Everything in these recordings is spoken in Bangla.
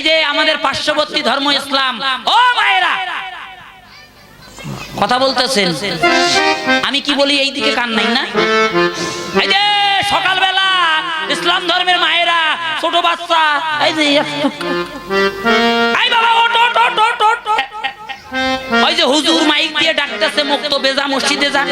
যে আমাদের পার্শ্ববর্তী ধর্ম ইসলাম, ও মায়েরা কথা বলতেছেন, আমি কি বলি এই দিকে কান নাই না? এই যে সকালবেলা ইসলাম ধর্মের মায়েরা, ছোট বাচ্চা, এই যে এই বাবা ওঠ ওঠ ওঠ ওঠ ওঠ, ওই যে হুজুর মাইক দিয়ে ডাকতেছে মুক্তবে যা, মসজিদে যা,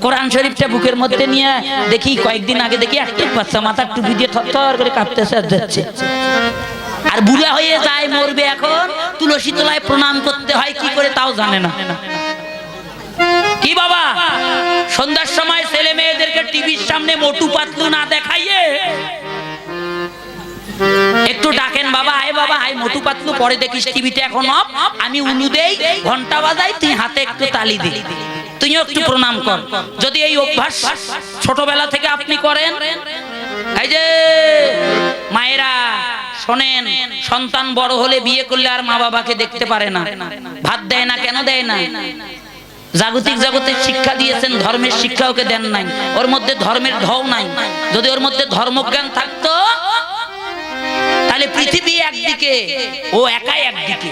কোরআন শরীফটা বুকের মধ্যে নিয়ে দেখি, কয়েকদিন আগে দেখি একটা বাচ্চা মাথার টুপি দিয়ে থরথর করে কাঁপতেছে আর যাচ্ছে, আর বুড়া হয়ে যায়, মরবে, এখন তুলসী তলায় প্রণাম করতে হয় কি করে তাও জানে না। কি বাবা, সন্ধ্যার সময় ছেলে মেয়েদেরকে টিভির সামনে মোটু পাতলু না দেখাইয়ে একটু ডাকেন, বাবা আয়, বাবা আয়, মোটু পাতলু পরে দেখিস টিভিতে, এখন আমি উলু দেই, ঘন্টা বাজাই, তুই হাতে একটু তালি দে, তুইও একটু প্রণাম কর। যদি এই অভ্যাস ছোটবেলা থেকে আপনি করেন, এই যে মায়েরা শোনেন, সন্তান বড় হলে বিয়ে করলে আর মা বাবাকে দেখতে পারে না, ভাত দেয় না, কেন দেয় না? জাগতিক জগতের শিক্ষা দিয়েছেন, ধর্মের শিক্ষা ওকে দেন নাই, ওর মধ্যে ধর্মের ঢৌ নাই। যদি ওর মধ্যে ধর্মজ্ঞান থাকতো তাহলে পৃথিবী একদিকে, ও একাই একদিকে,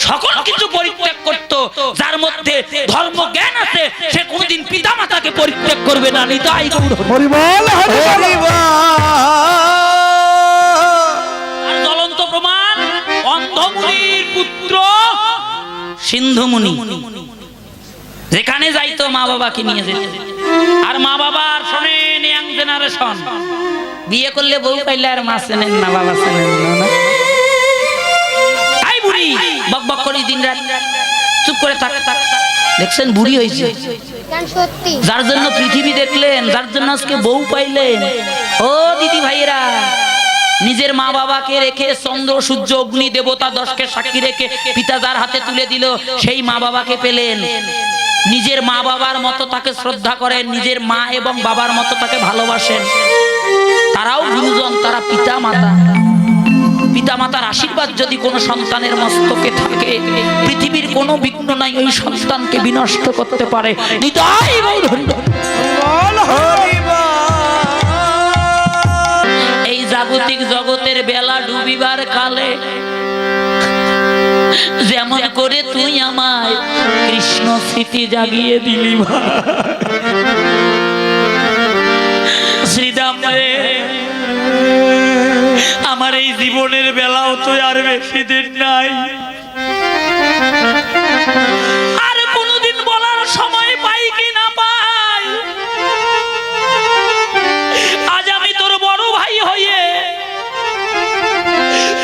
সকল কিছু পরিত্যাগ করতো। যার মধ্যে ধর্মজ্ঞান আছে সে কোনদিন পিতা মাতাকে পরিত্যাগ করবে না। নিতাই গৌর হরি বল, হরি বল। আর জ্বলন্ত প্রমাণ, অন্ধমুনির পুত্র সিন্ধুমুনি যেখানে যাইতো মা বাবাকে নিয়ে যেত, আর মা বাবার শোনেন ইয়াং জেনারেশন, বিয়ে করলে বউ পাইলে আর মা চেনেন না, বাবা চেনেন না। আই বুড়ি বক বক করি দিন রাত, চুপ করে থাক, দেখছেন বুড়ি হয়েছে, যার জন্য পৃথিবী দেখলেন, যার জন্য আজকে বউ পাইলেন। ও দিদি ভাইয়েরা, নিজের মা বাবাকে রেখে, চন্দ্র সূর্য অগ্নি দেবতা 10কে সাক্ষী রেখে পিতা যার হাতে তুলে দিল, সেই মা বাবাকে পেলেন। নিজের মা বাবার মতো তাকে শ্রদ্ধা করেন, নিজের মা এবং বাবার মতো তাকে ভালোবাসেন। তারাও গুরুজন, তারা পিতা মাতা। পিতা মাতার আশীর্বাদ যদি কোনো সন্তানের মস্তকে থাকে, পৃথিবীর কোনো বিঘ্ন নাই ওই সন্তানকে বিনষ্ট করতে পারে। নিতাই গৌর হরি বল, হরি বল। এই জাগতিক জগতের বেলা ডুবিবার কালে যেমন করে তুই আমায় কৃষ্ণ স্মৃতি জাগিয়ে দিলি শ্রীদাম রে, আমার এই জীবনের বেলাও তো আর বেশি দিন নাই, আর কোনদিন বলার সময় পাই কি না পাই। আজ আমি তোর বড় ভাই হয়ে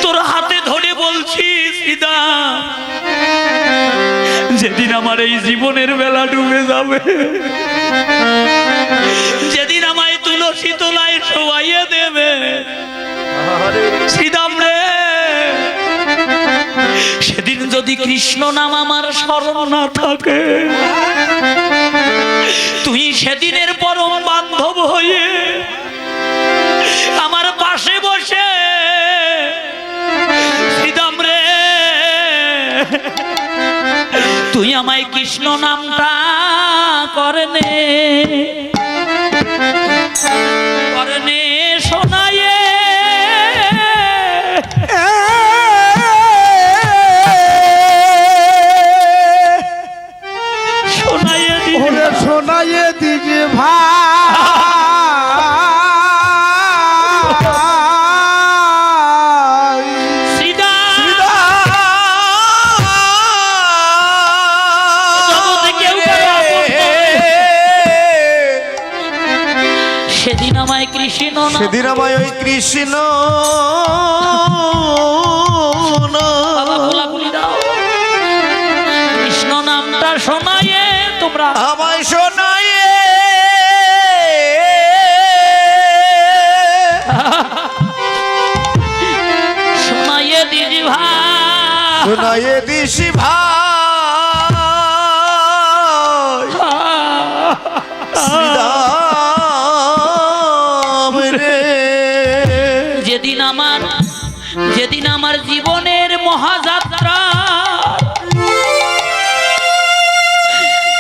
তোর হাতে ধরে বলছি, শ্রীদাম, যেদিন আমার এই জীবনের বেলা ডুবে যাবে, যেদিন আমায় তুলসী তলায় শোয়াইয়ে দেবে, শ্রীদাম রে, সেদিন যদি কৃষ্ণ নাম আমার স্মরণ না থাকে, তুই সেদিনের পরম বান্ধব হয়ে আমার পাশে বসে, শ্রীদাম রে, তুই আমায় কৃষ্ণ নামটা করনে করনে শোনায়ে, শোনায়ে দিজে ভাই, সেদিন আমায় কৃষ্ণ, সেদিন আমায় ওই কৃষ্ণ কৃষ্ণ নামটা শোনায়ে, তোমরা আমায় শোনায়ে, শোনায়ে দিজি ভাই, শোনায়ে দিছি ভাই, শ্রীদাম রে, যেদিন আমার জীবনের মহাযাত্রা,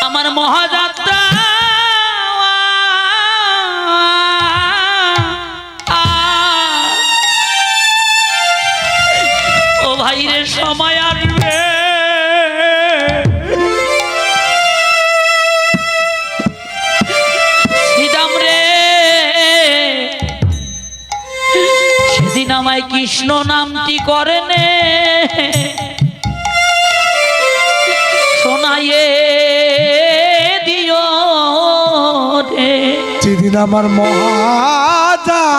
আমার মহাযাত্রা ভাইরে সময় আসবে শ্রীরাম রে সেদিন আমায় কৃষ্ণ নামটি করেনে শোনায়ে দিও রে যেদিন আমার মহাযাত্রা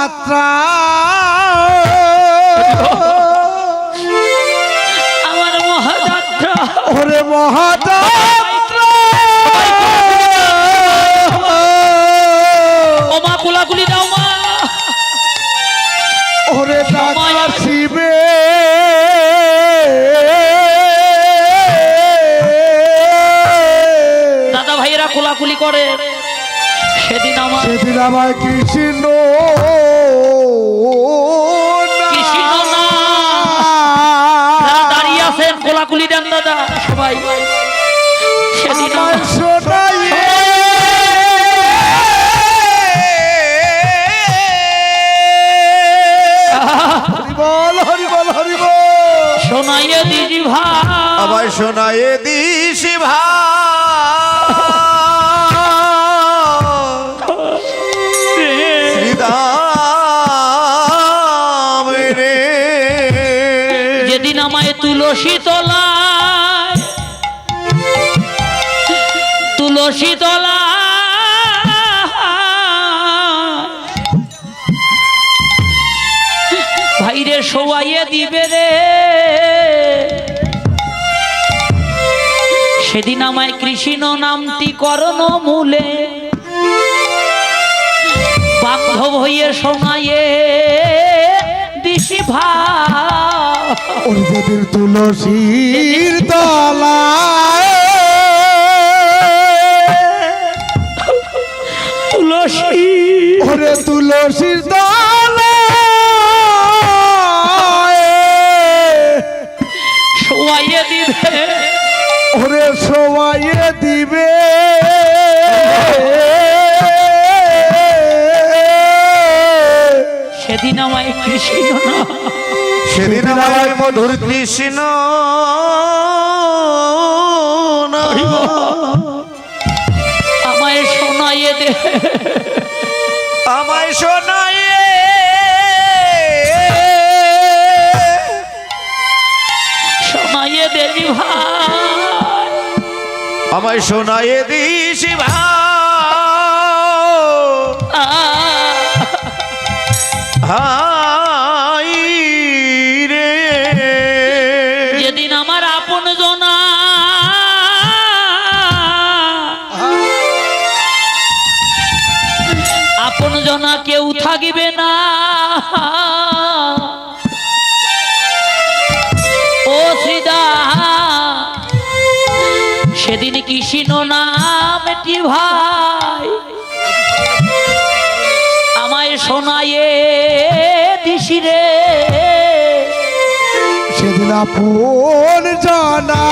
আমার মহাযাত্রা ওরে মহাযাত্রা ও মা কোলাকুলি দাও মা ওরে ডাকা শিবে দাদা ভাইয়েরা কোলাকুলি করে সেদিন আমার কৃষ্ণ কৃষ্ণ না যারা দাঁড়িয়ে আছেন কোলাকুলি দেন দাদা সবাই সেদিন আমার শোনাইয়ে হরিবল হরিবল হরিবল শোনাইয়ে দিদি ভাই আবার শোনায় দিশি শ্রীদাম রে যেদিন আমায় তুলসী তলায় তুলসী ভাইরে শোয়াইয়ে দিবে রে সেদিন আমায় কৃষ্ণ নামটি করণ মূলে বান্ধব হইয়ে শোনায়ে দিশি ভাই ওরে যেদিন তুলসীর তলায় তুলসী ওরে তুলসীর তলায় শোয়াইয়ে দিবে ওরে শোয়াইয়ে দিবে সেদিন আমায় কৃষ্ণ সেদিন আমার মধুর কৃষ্ণ আমায় শোনাইয়ে দে আমায় শোনায় শোনাইয়ে দেবী ভাই আমায় শোনায় দিশি ভাই রে যেদিন আমার আপন জনা আপন জনা কেউ থাকিবে না ও শ্রীদা সেদিন কৃষ্ণ নামটি ভাই আমায় শোনায়ে দিশি রে সেদিন আপন জানা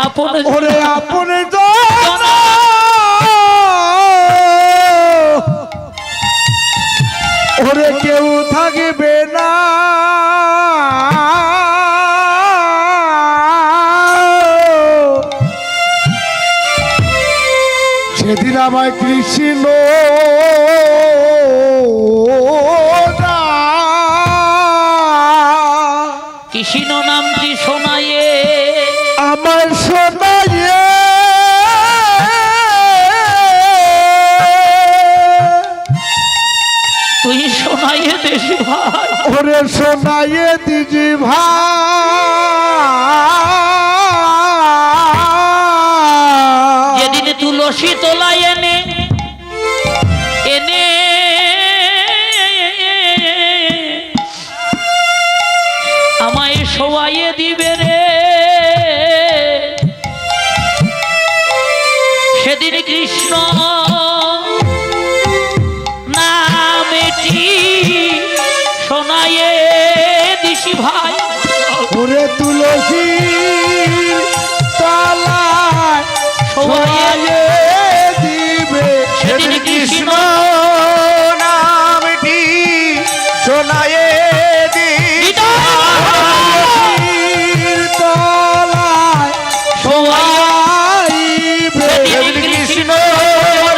আপন ওরে আপন জানা ওরে কেউ থাকবে না সেদিন আমায় কৃষ্ণ কৃষ্ণ নামটি শোনায়ে আমার শোনাইয়ে তুই শোনাইয়ে দেশি ভাই ওরে শোনাইয়ে দিজি ভাই যেদিন তুলসী তোলায় এনে এনে আমায় শোয়াইয়ে দিবে রে সেদিন কৃষ্ণ নামেটি শোনাইয়ে দিশি ভাই ওরে তুলসী তলায় শোয়াইয়ে দিবে সেদিন কৃষ্ণ নামটি শোনায়ে দিস তুলসীর তলায় শোয়াইবে কৃষ্ণ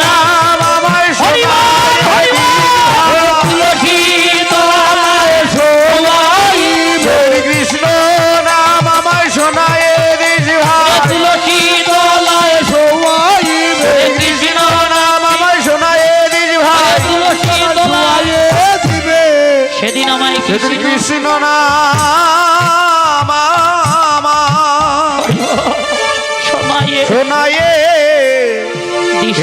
নাম আমায় শোনায়ে তুলসী তলায় শোয়াইবে কৃষ্ণ নাম আমায় শোনায়ে দিস ভাই তুলসী তলায় শোয়াইবে কৃষ্ণ নাম আমায় শোনায়ে দিস ভাই তুলসী তলায় শোয়াইয়ে দিবে সেদিন আমায় কৃষ্ণ কৃষ্ণ নাম আমায় শোনায়ে শোনায়ে দিস।